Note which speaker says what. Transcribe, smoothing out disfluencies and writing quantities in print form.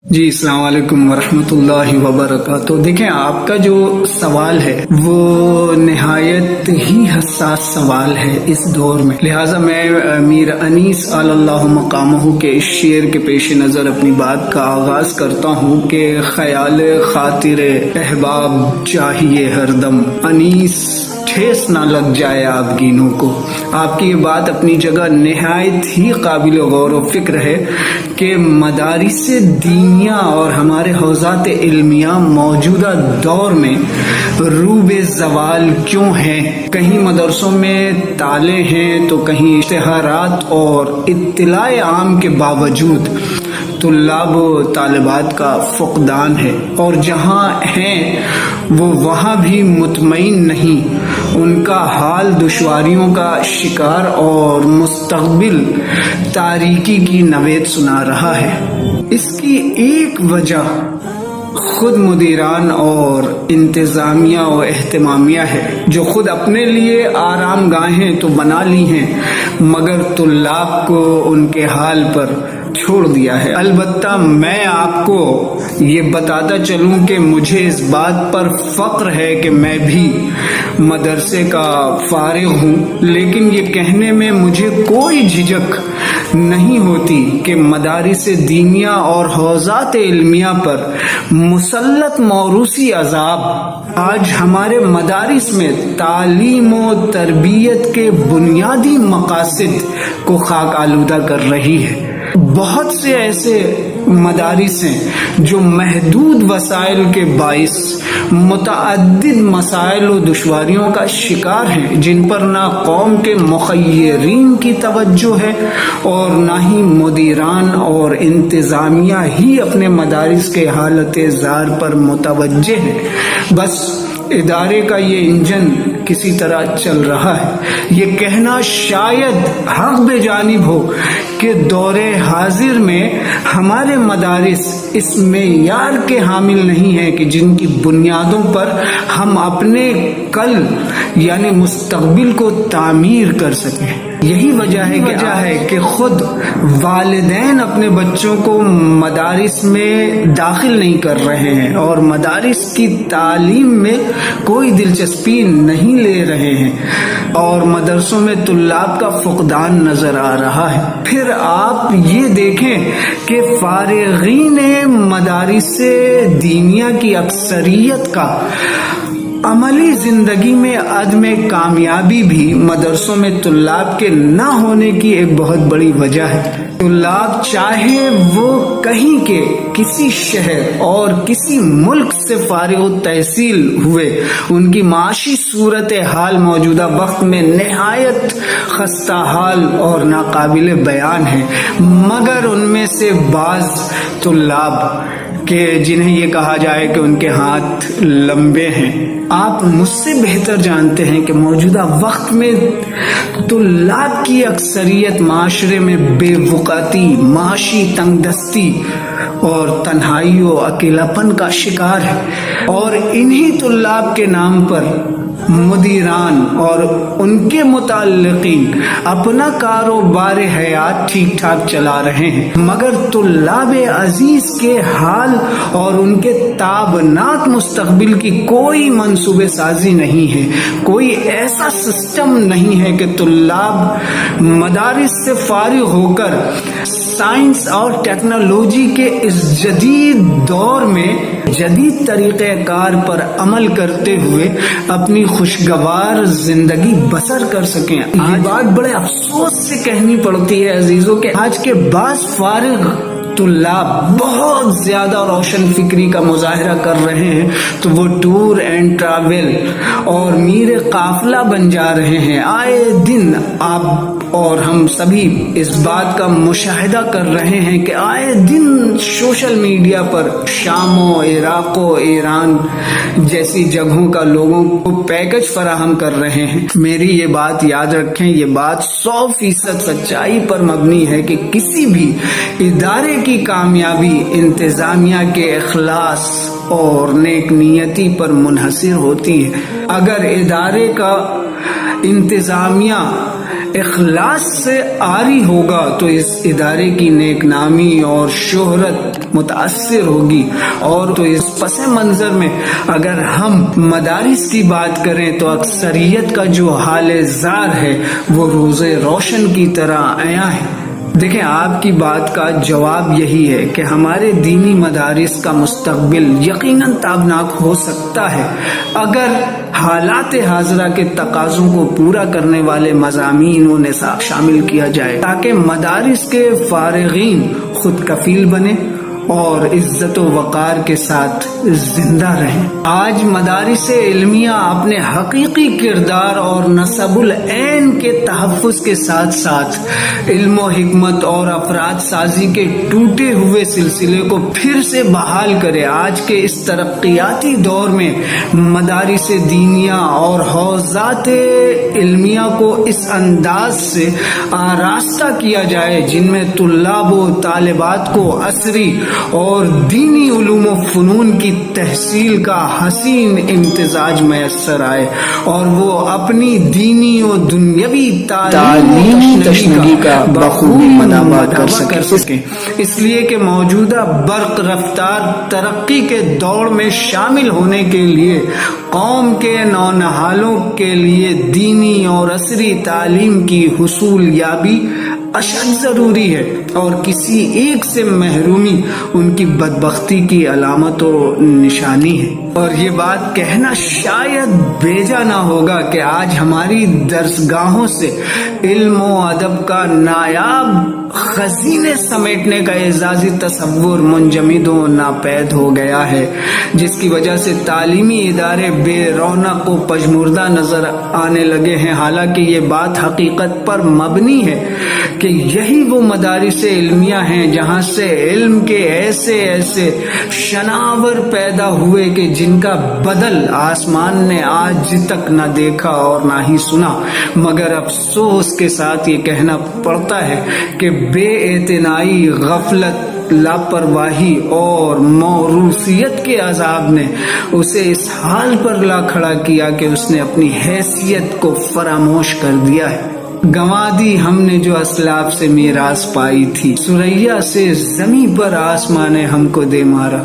Speaker 1: جی السلام علیکم ورحمۃ اللہ وبرکاتہ۔ دیکھیں، آپ کا جو سوال ہے وہ نہایت ہی حساس سوال ہے اس دور میں، لہٰذا میں میر انیس علی اللہ مقامہ کے اس شعر کے پیش نظر اپنی بات کا آغاز کرتا ہوں کہ خیال خاطر احباب چاہیے ہر دم، انیس ٹھیس نہ لگ جائے آپ گینوں کو۔ آپ کی یہ بات اپنی جگہ نہایت ہی قابل غور و فکر ہے کہ مدارس دینیہ اور ہمارے حوزات علمیہ موجودہ دور میں روب زوال کیوں ہیں۔ کہیں مدرسوں میں تالے ہیں تو کہیں اشتہارات اور اطلاع عام کے باوجود طلاب و طالبات کا فقدان ہے، اور جہاں ہیں وہ وہاں بھی مطمئن نہیں، ان کا حال دشواریوں کا شکار اور مستقبل تاریکی کی نوید سنا رہا ہے۔ اس کی ایک وجہ خود مدیران اور انتظامیہ و اہتمامیہ ہے، جو خود اپنے لیے آرام گاہیں تو بنا لی ہیں مگر طلاب کو ان کے حال پر چھوڑ دیا ہے۔ البتہ میں آپ کو یہ بتاتا چلوں کہ مجھے اس بات پر فخر ہے کہ میں بھی مدرسے کا فارغ ہوں، لیکن یہ کہنے میں مجھے کوئی جھجک نہیں ہوتی کہ مدارس دینیہ اور حوزات علمیہ پر مسلط موروثی عذاب آج ہمارے مدارس میں تعلیم و تربیت کے بنیادی مقاصد کو خاک آلودہ کر رہی ہے۔ بہت سے ایسے مدارس ہیں جو محدود وسائل کے باعث متعدد مسائل و دشواریوں کا شکار ہیں، جن پر نہ قوم کے مخیرین کی توجہ ہے اور نہ ہی مدیران اور انتظامیہ ہی اپنے مدارس کے حالت زار پر متوجہ ہیں۔ بس ادارے کا یہ انجن کسی طرح چل رہا ہے۔ یہ کہنا شاید حق بے جانب ہو کہ دور حاضر میں ہمارے مدارس اس معیار کے حامل نہیں ہیں کہ جن کی بنیادوں پر ہم اپنے کل یعنی مستقبل کو تعمیر کر سکیں۔ یہی وجہ ہے کہ خود والدین اپنے بچوں کو مدارس میں داخل نہیں کر رہے ہیں اور مدارس کی تعلیم میں کوئی دلچسپی نہیں لے رہے ہیں، اور مدرسوں میں طلاب کا فقدان نظر آ رہا ہے۔ پھر آپ یہ دیکھیں کہ فارغین مدارس دینیہ کی اکثریت کا عملی زندگی میں عدم کامیابی بھی مدرسوں میں طلاب کے نہ ہونے کی ایک بہت بڑی وجہ ہے۔ طلاب چاہے وہ کہیں کے کسی شہر اور کسی ملک سے فارغ التحصیل ہوئے، ان کی معاشی صورتحال موجودہ وقت میں نہایت خستہ حال اور ناقابل بیان ہے، مگر ان میں سے بعض طلاب کہ جنہیں یہ کہا جائے کہ ان کے ہاتھ لمبے ہیں، آپ مجھ سے بہتر جانتے ہیں کہ موجودہ وقت میں طلاب کی اکثریت معاشرے میں بے وقاتی، معاشی تنگ دستی اور تنہائی و اکیلاپن کا شکار ہے، اور انہی طلاب کے نام پر مدیران اور ان کے متعلقین اپنا کاروبار حیات ٹھیک ٹھاک چلا رہے ہیں، مگر طلاب عزیز کے حال اور ان کے تابناک مستقبل کی کوئی منصوبہ سازی نہیں ہے۔ کوئی ایسا سسٹم نہیں ہے کہ طلاب مدارس سے فارغ ہو کر سائنس اور ٹیکنالوجی کے اس جدید دور میں جدید طریقہ کار پر عمل کرتے ہوئے اپنی خوشگوار زندگی بسر کر سکیں۔ یہ بات بڑے افسوس سے کہنی پڑتی ہے عزیزوں کہ آج کے بعض فارغ طلاب بہت زیادہ روشن فکری کا مظاہرہ کر رہے ہیں تو وہ ٹور اینڈ ٹریول اور میر قافلہ بن جا رہے ہیں۔ آئے دن آپ اور ہم سبھی اس بات کا مشاہدہ کر رہے ہیں کہ آئے دن سوشل میڈیا پر شام و عراق و ایران جیسی جگہوں کا لوگوں کو پیکج فراہم کر رہے ہیں۔ میری یہ بات یاد رکھیں، یہ بات 100% سچائی پر مبنی ہے کہ کسی بھی ادارے کی کامیابی انتظامیہ کے اخلاص اور نیک نیتی پر منحصر ہوتی ہے۔ اگر ادارے کا انتظامیہ اخلاص سے آری ہوگا تو اس ادارے کی نیک نامی اور شہرت متاثر ہوگی. اور تو اس پس منظر میں اگر ہم مدارس کی بات کریں تو اکثریت کا جو حال زار ہے وہ روز روشن کی طرح عیاں ہے. دیکھیں، آپ کی بات کا جواب یہی ہے کہ ہمارے دینی مدارس کا مستقبل یقیناً تابناک ہو سکتا ہے اگر حالات حاضرہ کے تقاضوں کو پورا کرنے والے مضامین و نصاب شامل کیا جائے تاکہ مدارس کے فارغین خود کفیل بنے اور عزت و وقار کے ساتھ زندہ رہیں. آج مدارس علمیہ اپنے حقیقی کردار اور نسب العین کے تحفظ کے ساتھ ساتھ علم و حکمت اور افراد سازی کے ٹوٹے ہوئے سلسلے کو پھر سے بحال کرے. آج کے اس ترقیاتی دور میں مدارس دینیہ اور حوزات علمیہ کو اس انداز سے آراستہ کیا جائے جن میں طلاب و طالبات کو عصری اور دینی علوم و فنون کی تحصیل کا حسین امتزاج میسر آئے اور وہ اپنی دینی و دنیاوی تعلیم تشنگی کا بخوبی مداوع کر سکیں. اس لیے کہ موجودہ برق رفتار ترقی کے دوڑ میں شامل ہونے کے لیے قوم کے نونہالوں کے لیے دینی اور عصری تعلیم کی حصول یابی اشد ضروری ہے اور کسی ایک سے محرومی ان کی بدبختی کی علامت و نشانی ہے. اور یہ بات کہنا شاید بیجا نہ ہوگا کہ آج ہماری درسگاہوں سے علم و ادب کا نایاب خزینے سمیٹنے کا اعزازی تصور منجمد و ناپید ہو گیا ہے، جس کی وجہ سے تعلیمی ادارے بے رونق و پژمردہ نظر آنے لگے ہیں. حالانکہ یہ بات حقیقت پر مبنی ہے کہ یہی وہ مدارس علمیہ ہیں جہاں سے علم کے ایسے ایسے شناور پیدا ہوئے کہ جن کا بدل آسمان نے آج تک نہ دیکھا اور نہ ہی سنا. مگر افسوس کے ساتھ یہ کہنا پڑتا ہے کہ بے اعتنائی، غفلت، لاپرواہی اور موروثیت کے عذاب نے اسے اس حال پر لا کھڑا کیا کہ اس نے اپنی حیثیت کو فراموش کر دیا ہے. گنوا دی ہم نے جو اسلاف سے میراث پائی تھی، ثریا سے زمیں پر آسمان نے ہم کو دے مارا.